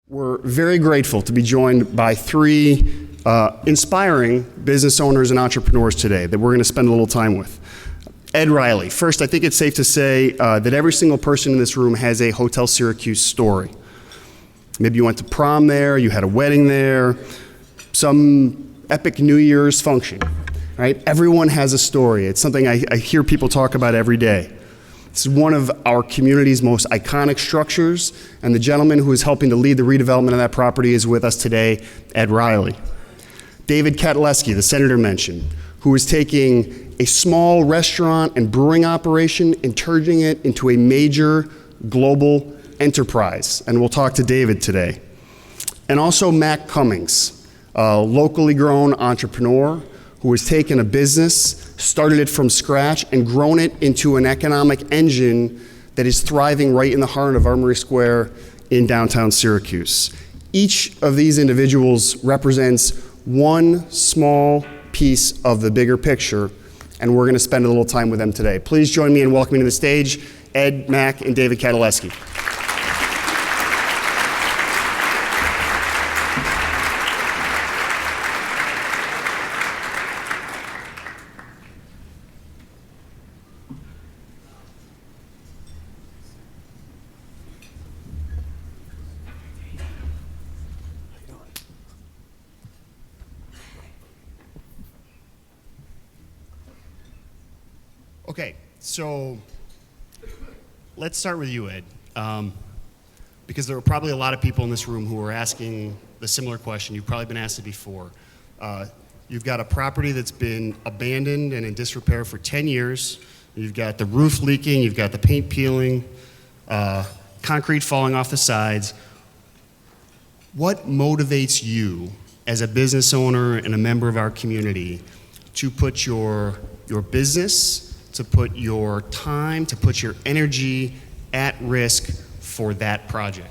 We're very grateful to be joined by three inspiring business owners and entrepreneurs today that we're going to spend a little time with. Ed Riley. First, I think it's safe to say that every single person in this room has a Hotel Syracuse story. Maybe you went to prom there, you had a wedding there, some epic New Year's function, right? Everyone has a story. It's something I hear people talk about every day. This is one of our community's most iconic structures, and the gentleman who is helping to lead the redevelopment of that property is with us today, Ed Riley. David Katleski, the senator mentioned, who is taking a small restaurant and brewing operation and turning it into a major global enterprise, and we'll talk to David today. And also Mac Cummings, a locally grown entrepreneur who has taken a business, started it from scratch, and grown it into an economic engine that is thriving right in the heart of Armory Square in downtown Syracuse. Each of these individuals represents one small piece of the bigger picture, and we're going to spend a little time with them today. Please join me in welcoming to the stage Ed, Mac, and David Katleski. Okay, so let's start with you, Ed, because there are probably a lot of people in this room who are asking the similar question. You've probably been asked it before. You've got a property that's been abandoned and in disrepair for 10 years. You've got the roof leaking, you've got the paint peeling, concrete falling off the sides. What motivates you as a business owner and a member of our community to put your business, to put your time, to put your energy at risk for that project?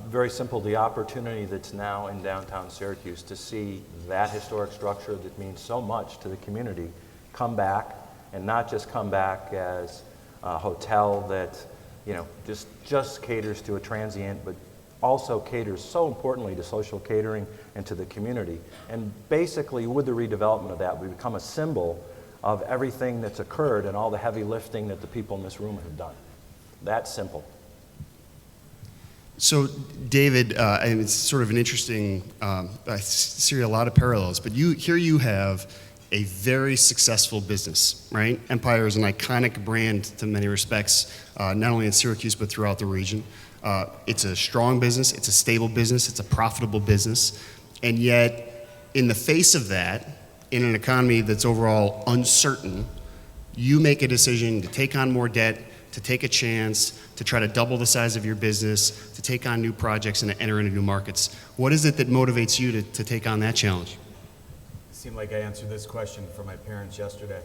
Very simple, the opportunity that's now in downtown Syracuse to see that historic structure that means so much to the community come back, and not just come back as a hotel that just caters to a transient, but also caters so importantly to social catering and to the community. And basically with the redevelopment of that, we become a symbol of everything that's occurred and all the heavy lifting that the people in this room have done. That's simple. So, David, and it's sort of an interesting, I see a lot of parallels, but here you have a very successful business, right? Empire is an iconic brand to many respects, not only in Syracuse, but throughout the region. It's a strong business, it's a stable business, it's a profitable business, and yet, in the face of that, in an economy that's overall uncertain, you make a decision to take on more debt, to take a chance, to try to double the size of your business, to take on new projects and to enter into new markets. What is it that motivates you to take on that challenge? It seemed like I answered this question for my parents yesterday.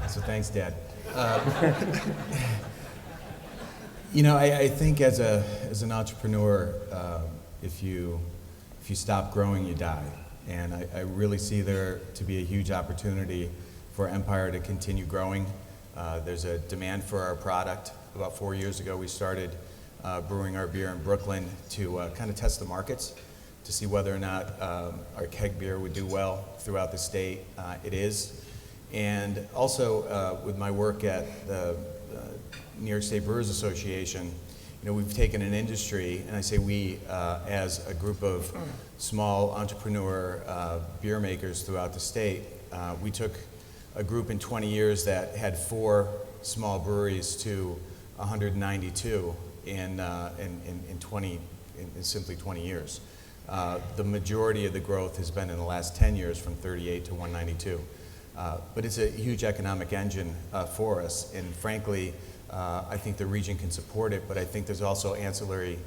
So thanks, Dad. I think as an entrepreneur, if you stop growing, you die. And I really see there to be a huge opportunity for Empire to continue growing. There's a demand for our product. About 4 years ago, we started brewing our beer in Brooklyn to kind of test the markets, to see whether or not our keg beer would do well throughout the state. It is. And also with my work at the New York State Brewers Association, we've taken an industry, and I say we, as a group of small entrepreneur beer makers throughout the state. We took a group in 20 years that had 4 small breweries to 192 in simply 20 years. The majority of the growth has been in the last 10 years from 38 to 192. But it's a huge economic engine for us, and frankly, I think the region can support it, but I think there's also ancillary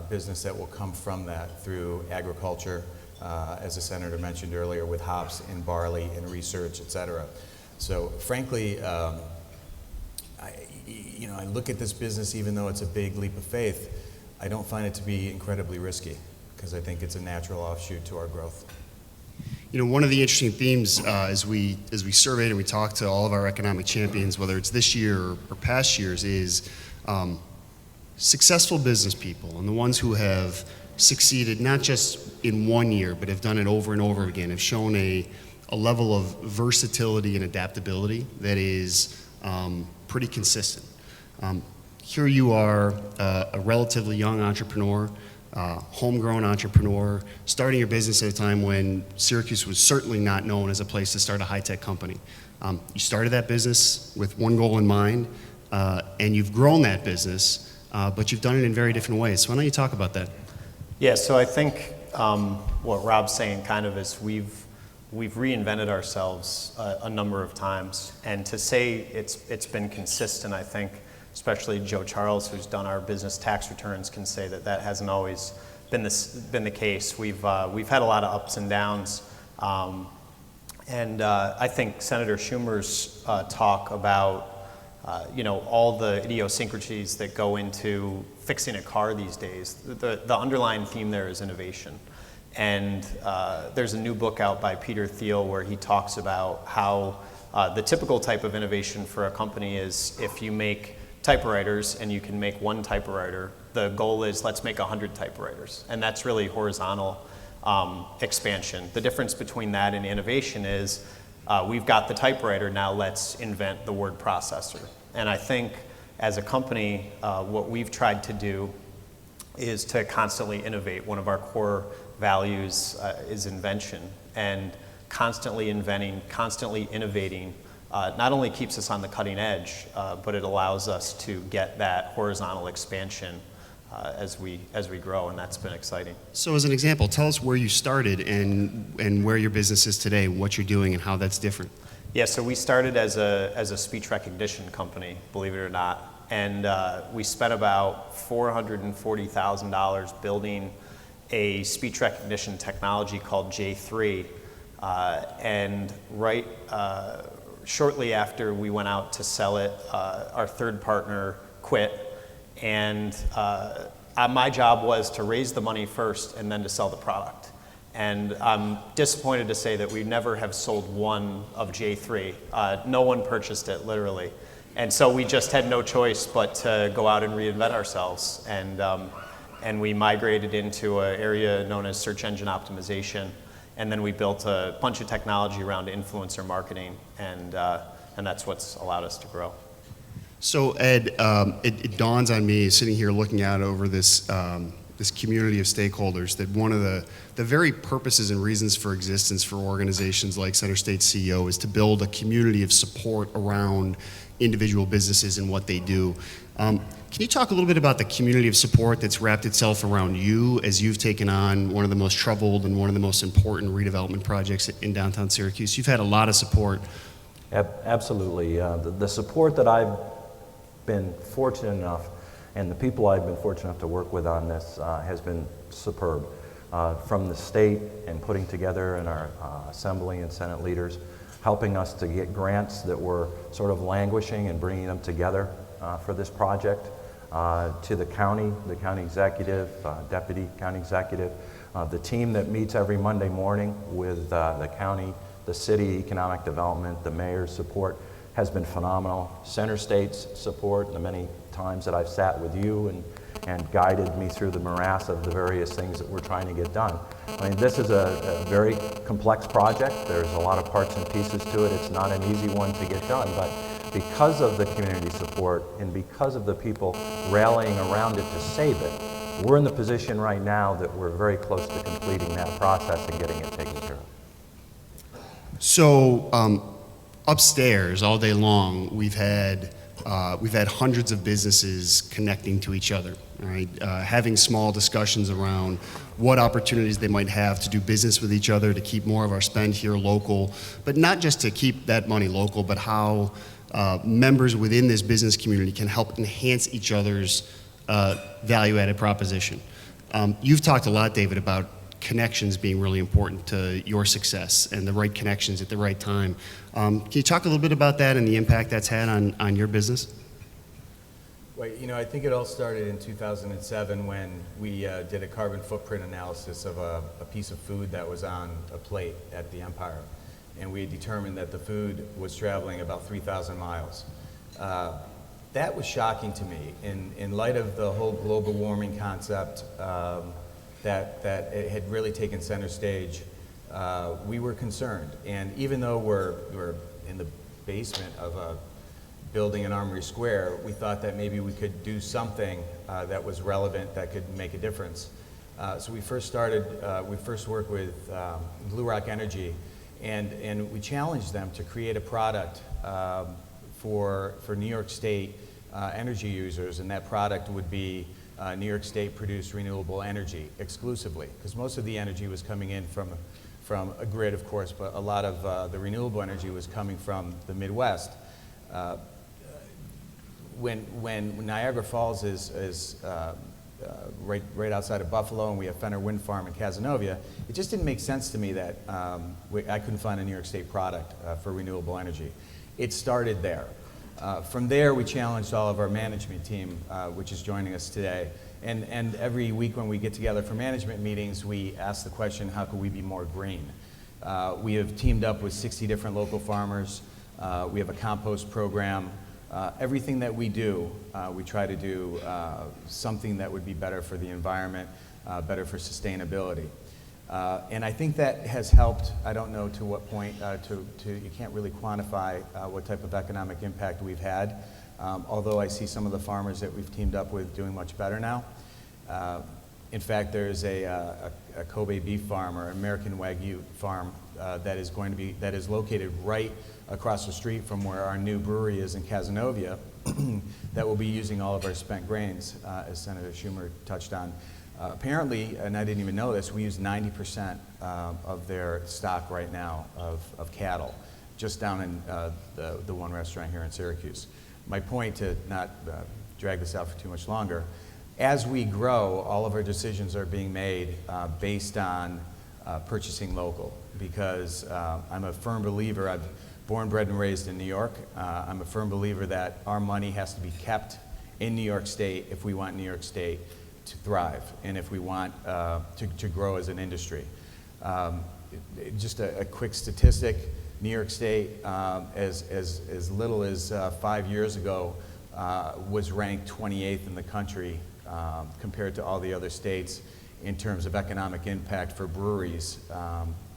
business that will come from that through agriculture, as the senator mentioned earlier, with hops and barley and research, et cetera. So frankly, I look at this business, even though it's a big leap of faith, I don't find it to be incredibly risky, because I think it's a natural offshoot to our growth. One of the interesting themes as we surveyed and we talked to all of our economic champions, whether it's this year or past years, is successful business people and the ones who have succeeded not just in 1 year, but have done it over and over again, have shown a level of versatility and adaptability that is pretty consistent. Here you are, a relatively young entrepreneur, homegrown entrepreneur, starting your business at a time when Syracuse was certainly not known as a place to start a high-tech company. You started that business with one goal in mind, and you've grown that business, but you've done it in very different ways. So why don't you talk about that? Yeah, so I think what Rob's saying kind of is we've reinvented ourselves a number of times, and to say it's been consistent, I think, especially Joe Charles, who's done our business tax returns, can say that hasn't always been the case. We've had a lot of ups and downs, and I think Senator Schumer's talk about all the idiosyncrasies that go into fixing a car these days. The underlying theme there is innovation. And there's a new book out by Peter Thiel where he talks about how the typical type of innovation for a company is if you make typewriters and you can make one typewriter, the goal is let's make 100 typewriters. And that's really horizontal expansion. The difference between that and innovation is we've got the typewriter, now let's invent the word processor. And I think as a company, what we've tried to do is to constantly innovate. One of our core values is invention, and constantly inventing, constantly innovating not only keeps us on the cutting edge, but it allows us to get that horizontal expansion as we grow, and that's been exciting. So as an example, tell us where you started and where your business is today, what you're doing and how that's different. Yeah, so we started as a speech recognition company, believe it or not, and we spent about $440,000 building a speech recognition technology called J3, and shortly after we went out to sell it, our third partner quit, and my job was to raise the money first and then to sell the product. And I'm disappointed to say that we never have sold one of J3. No one purchased it, literally. And so we just had no choice but to go out and reinvent ourselves. And we migrated into an area known as search engine optimization. And then we built a bunch of technology around influencer marketing. And that's what's allowed us to grow. So Ed, it dawns on me sitting here looking out over this community of stakeholders that one of the very purposes and reasons for existence for organizations like Center State CEO is to build a community of support around individual businesses and what they do. Can you talk a little bit about the community of support that's wrapped itself around you as you've taken on one of the most troubled and one of the most important redevelopment projects in downtown Syracuse? You've had a lot of support. Absolutely. The support that I've been fortunate enough, and the people I've been fortunate enough to work with on this has been superb. From the state and putting together and our Assembly and Senate leaders, helping us to get grants that were sort of languishing and bringing them together for this project, to the county executive, deputy county executive, the team that meets every Monday morning with the county, the city economic development, the mayor's support has been phenomenal. Center State's support, the many times that I've sat with you and guided me through the morass of the various things that we're trying to get done. I mean, this is a very complex project. There's a lot of parts and pieces to it. It's not an easy one to get done, but because of the community support and because of the people rallying around it to save it, we're in the position right now that we're very close to completing that process and getting it taken care of. So upstairs all day long, we've had hundreds of businesses connecting to each other, right? Having small discussions around what opportunities they might have to do business with each other, to keep more of our spend here local, but not just to keep that money local, but how members within this business community can help enhance each other's value-added proposition. You've talked a lot, David, about connections being really important to your success and the right connections at the right time. Can you talk a little bit about that and the impact that's had on your business? Well, I think it all started in 2007 when we did a carbon footprint analysis of a piece of food that was on a plate at the Empire. And we determined that the food was traveling about 3,000 miles. That was shocking to me in light of the whole global warming concept that it had really taken center stage. We were concerned, and even though we're in the basement of a building in Armory Square, we thought that maybe we could do something that was relevant, that could make a difference. So we first worked with Blue Rock Energy, and we challenged them to create a product for New York State energy users, and that product would be New York State produced renewable energy exclusively, because most of the energy was coming in from a grid, of course, but a lot of the renewable energy was coming from the Midwest. When Niagara Falls is right outside of Buffalo, and we have Fenner Wind Farm in Cazenovia, it just didn't make sense to me that I couldn't find a New York State product for renewable energy. It started there. From there, we challenged all of our management team, which is joining us today. And every week when we get together for management meetings, we ask the question, how can we be more green? We have teamed up with 60 different local farmers. We have a compost program. Everything that we do, we try to do something that would be better for the environment, better for sustainability. And I think that has helped. I don't know to what point, you can't really quantify what type of economic impact we've had, although I see some of the farmers that we've teamed up with doing much better now. In fact, there's a Kobe beef farm or American Wagyu farm that is located right across the street from where our new brewery is in Cazenovia that will be using all of our spent grains, as Senator Schumer touched on. Apparently, and I didn't even know this, we use 90% of their stock right now of cattle, just down in the one restaurant here in Syracuse. My point, to not drag this out for too much longer, as we grow, all of our decisions are being made based on purchasing local, because I'm a firm believer, I've born, bred, and raised in New York. I'm a firm believer that our money has to be kept in New York State if we want New York State to thrive and if we want to grow as an industry. Just a quick statistic, New York State, as little as 5 years ago, was ranked 28th in the country compared to all the other states in terms of economic impact for breweries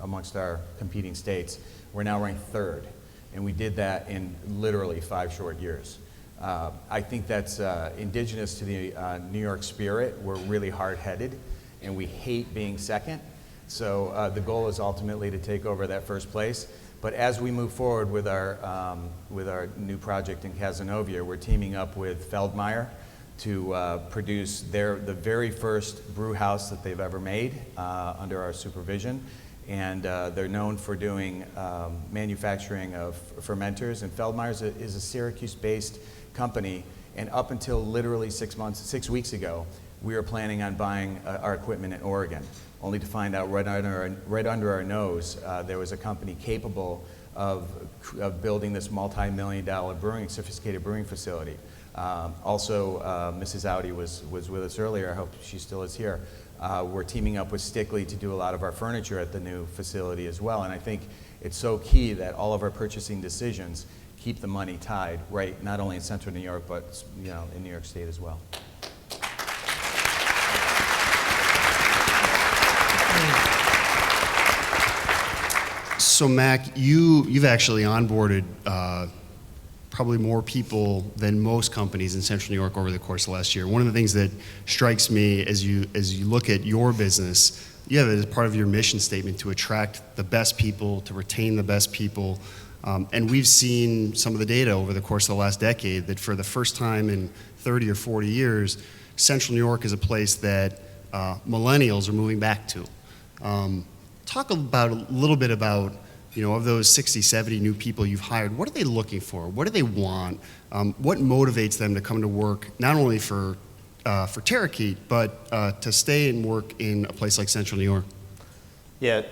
amongst our competing states. We're now ranked third, and we did that in literally 5 short years. I think that's indigenous to the New York spirit. We're really hard-headed, and we hate being second. So the goal is ultimately to take over that first place. But as we move forward with our new project in Cazenovia, we're teaming up with Feldmeyer to produce the very first brew house that they've ever made under our supervision. And they're known for doing manufacturing of fermenters. And Feldmeyer's is a Syracuse-based company. And up until literally 6 weeks ago, we were planning on buying our equipment in Oregon, only to find out right under our nose there was a company capable of building this multi-million-dollar sophisticated brewing facility. Also, Mrs. Audi was with us earlier. I hope she still is here. We're teaming up with Stickley to do a lot of our furniture at the new facility as well. And I think it's so key that all of our purchasing decisions keep the money tied, right, not only in central New York, but in New York State as well. So Mac, you've actually onboarded probably more people than most companies in Central New York over the course of the last year. One of the things that strikes me as you look at your business, you have it as part of your mission statement to attract the best people, to retain the best people. And we've seen some of the data over the course of the last decade that for the first time in 30 or 40 years, Central New York is a place that millennials are moving back to. Talk a little bit about, of those 60, 70 new people you've hired, what are they looking for? What do they want? What motivates them to come to work, not only for Terakeet, but to stay and work in a place like Central New York? Yeah,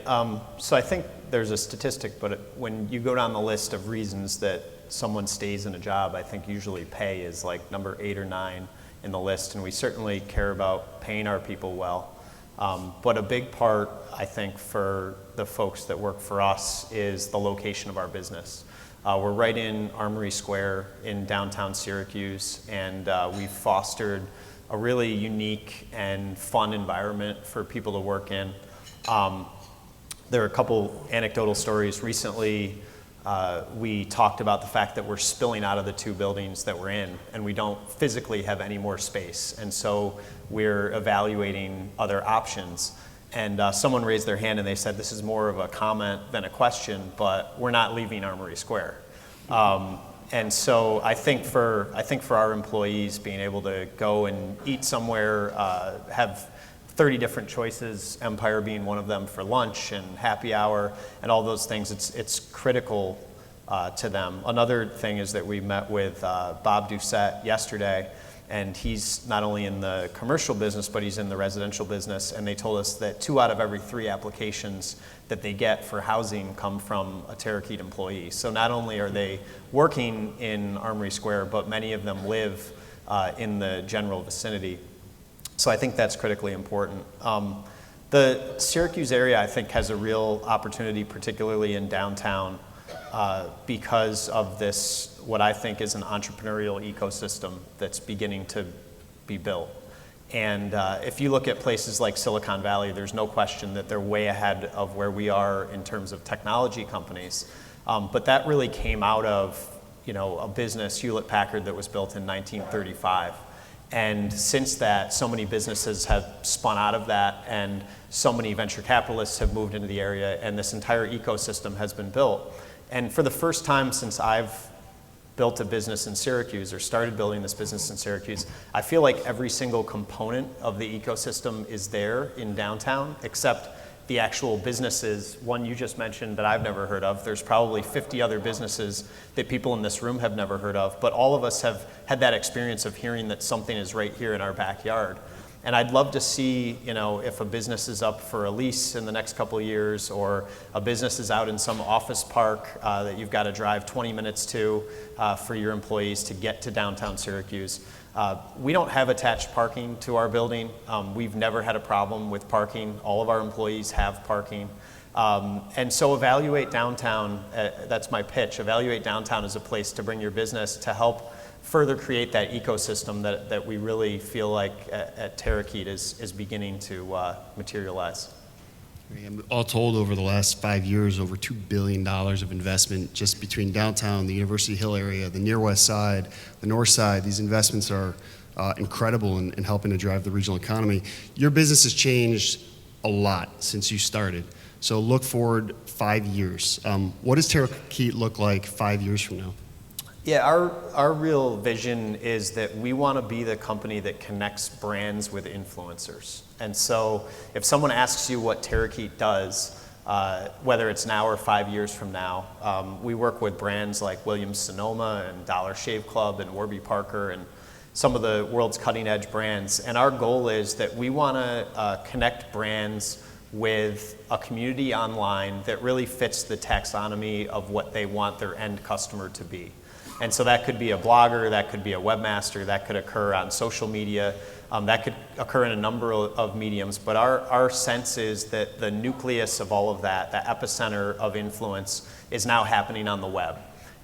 so I think there's a statistic, but when you go down the list of reasons that someone stays in a job, I think usually pay is like number 8 or 9 in the list, and we certainly care about paying our people well. But a big part, I think, for the folks that work for us is the location of our business. We're right in Armory Square in downtown Syracuse, and we've fostered a really unique and fun environment for people to work in. There are a couple anecdotal stories. Recently, we talked about the fact that we're spilling out of the two buildings that we're in, and we don't physically have any more space. And so we're evaluating other options. And someone raised their hand and they said, this is more of a comment than a question, but we're not leaving Armory Square. And so I think for our employees, being able to go and eat somewhere, have 30 different choices, Empire being one of them, for lunch and happy hour and all those things, it's critical to them. Another thing is that we met with Bob Doucette yesterday, and he's not only in the commercial business, but he's in the residential business, and they told us that 2 out of every 3 applications that they get for housing come from a Terakeet employee. So not only are they working in Armory Square, but many of them live in the general vicinity. So I think that's critically important. The Syracuse area, I think, has a real opportunity, particularly in downtown, because of this, what I think is an entrepreneurial ecosystem that's beginning to be built. And if you look at places like Silicon Valley, there's no question that they're way ahead of where we are in terms of technology companies. But that really came out of, a business, Hewlett-Packard, that was built in 1935. And since that, so many businesses have spun out of that, and so many venture capitalists have moved into the area, and this entire ecosystem has been built. And for the first time since I've built a business in Syracuse, or started building this business in Syracuse, I feel like every single component of the ecosystem is there in downtown, except the actual businesses. One you just mentioned that I've never heard of. There's probably 50 other businesses that people in this room have never heard of, but all of us have had that experience of hearing that something is right here in our backyard. And I'd love to see, if a business is up for a lease in the next couple of years, or a business is out in some office park that you've got to drive 20 minutes to for your employees to get to downtown Syracuse. We don't have attached parking to our building. We've never had a problem with parking. All of our employees have parking. And so evaluate downtown, that's my pitch, evaluate downtown as a place to bring your business to help further create that ecosystem that we really feel like at Terakeet is beginning to materialize. All told, over the last 5 years, over $2 billion of investment just between downtown, the University Hill area, the near west side, the north side. These investments are incredible in helping to drive the regional economy. Your business has changed a lot since you started. So look forward 5 years. What does Terakeet look like 5 years from now? Yeah, our real vision is that we want to be the company that connects brands with influencers. And so if someone asks you what Terakeet does, whether it's now or 5 years from now, we work with brands like Williams-Sonoma and Dollar Shave Club and Warby Parker and some of the world's cutting edge brands. And our goal is that we want to connect brands with a community online that really fits the taxonomy of what they want their end customer to be. And so that could be a blogger, that could be a webmaster, that could occur on social media, that could occur in a number of mediums. But our sense is that the nucleus of all of that, the epicenter of influence, is now happening on the web.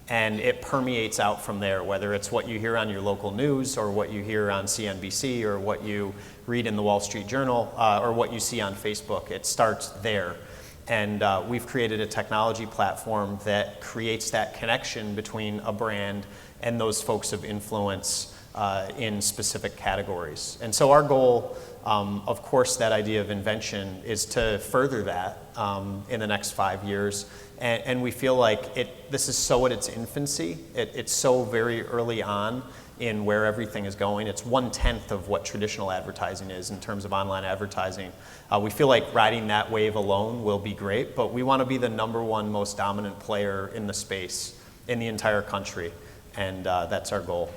And it permeates out from there, whether it's what you hear on your local news, or what you hear on CNBC, or what you read in the Wall Street Journal, or what you see on Facebook. It starts there. And we've created a technology platform that creates that connection between a brand and those folks of influence in specific categories. And so our goal, of course, that idea of invention is to further that in the next 5 years. And we feel like this is so at its infancy. It's so very early on in where everything is going. It's 1/10 of what traditional advertising is in terms of online advertising. We feel like riding that wave alone will be great, but we want to be the #1 most dominant player in the space in the entire country, and that's our goal.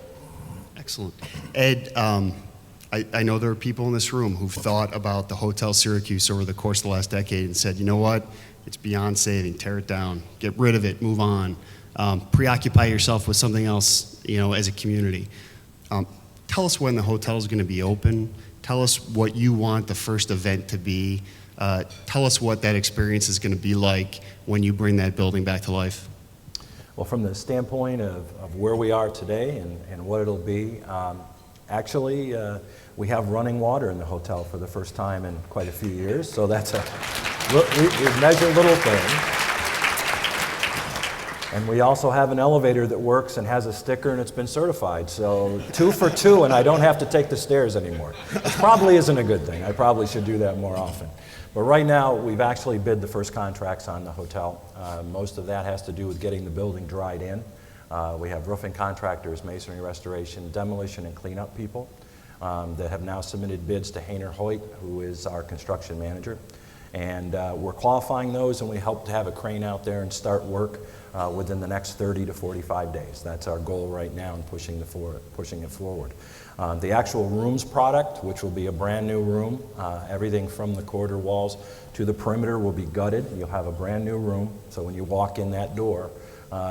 Excellent. Ed, I know there are people in this room who've thought about the Hotel Syracuse over the course of the last decade and said, you know what, it's beyond saving, tear it down, get rid of it, move on. Preoccupy yourself with something else, as a community. Tell us when the hotel is going to be open. Tell us what you want the first event to be. Tell us what that experience is going to be like when you bring that building back to life. Well, from the standpoint of where we are today and what it'll be, actually, we have running water in the hotel for the first time in quite a few years, so that's we measure little things. And we also have an elevator that works and has a sticker and it's been certified. So 2 for 2 and I don't have to take the stairs anymore. Which probably isn't a good thing. I probably should do that more often. But right now we've actually bid the first contracts on the hotel. Most of that has to do with getting the building dried in. We have roofing contractors, masonry restoration, demolition and cleanup people that have now submitted bids to Hayner Hoyt, who is our construction manager. And we're qualifying those, and we hope to have a crane out there and start work within the next 30 to 45 days. That's our goal right now in pushing it forward. The actual rooms product, which will be a brand new room, everything from the corridor walls to the perimeter will be gutted. You'll have a brand new room, so when you walk in that door,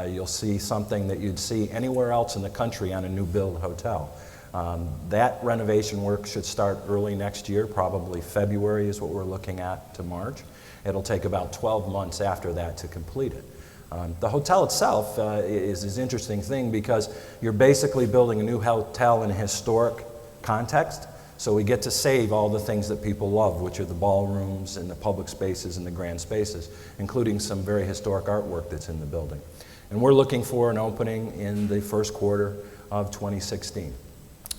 you'll see something that you'd see anywhere else in the country on a new build hotel. That renovation work should start early next year, probably February is what we're looking at to March. It'll take about 12 months after that to complete it. The hotel itself is an interesting thing because you're basically building a new hotel in a historic context, so we get to save all the things that people love, which are the ballrooms and the public spaces and the grand spaces, including some very historic artwork that's in the building. And we're looking for an opening in the first quarter of 2016.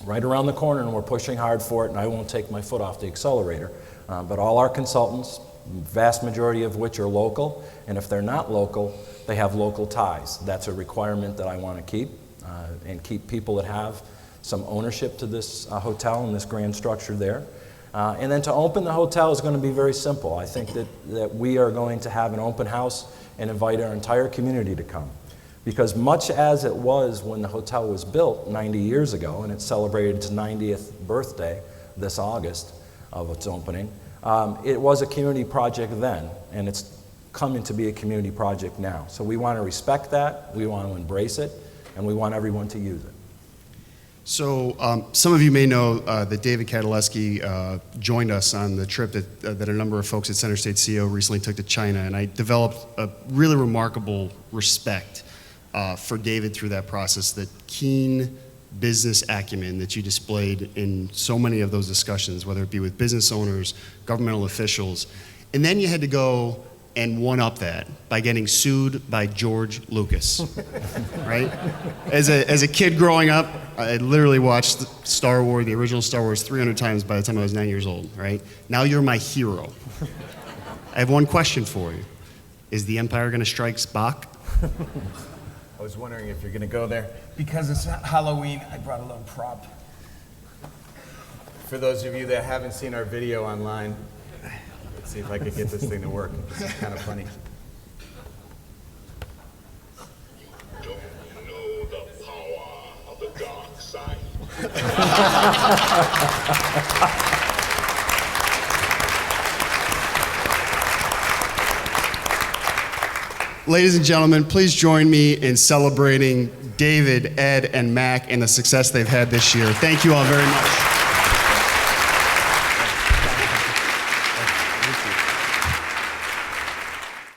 Right around the corner, and we're pushing hard for it, and I won't take my foot off the accelerator, but all our consultants, vast majority of which are local, and if they're not local, they have local ties. That's a requirement that I want to keep, and keep people that have some ownership to this hotel and this grand structure there. And then to open the hotel is going to be very simple. I think that we are going to have an open house and invite our entire community to come. Because much as it was when the hotel was built 90 years ago, and it celebrated its 90th birthday this August of its opening, it was a community project then, and it's coming to be a community project now. So we want to respect that, we want to embrace it, and we want everyone to use it. So some of you may know that David Katleski joined us on the trip that a number of folks at Center State CO recently took to China, and I developed a really remarkable respect for David through that process, that keen business acumen that you displayed in so many of those discussions, whether it be with business owners, governmental officials. And then you had to go and one-up that by getting sued by George Lucas, right? As a kid growing up, I literally watched Star Wars, the original Star Wars, 300 times by the time I was 9 years old, right? Now you're my hero. I have one question for you. Is the Empire going to strike Spock? I was wondering if you're going to go there. Because it's Halloween, I brought a little prop. For those of you that haven't seen our video online, let's see if I can get this thing to work. It's kind of funny. Don't know the power of the dark side. Ladies and gentlemen, please join me in celebrating David, Ed, and Mac and the success they've had this year. Thank you all very much.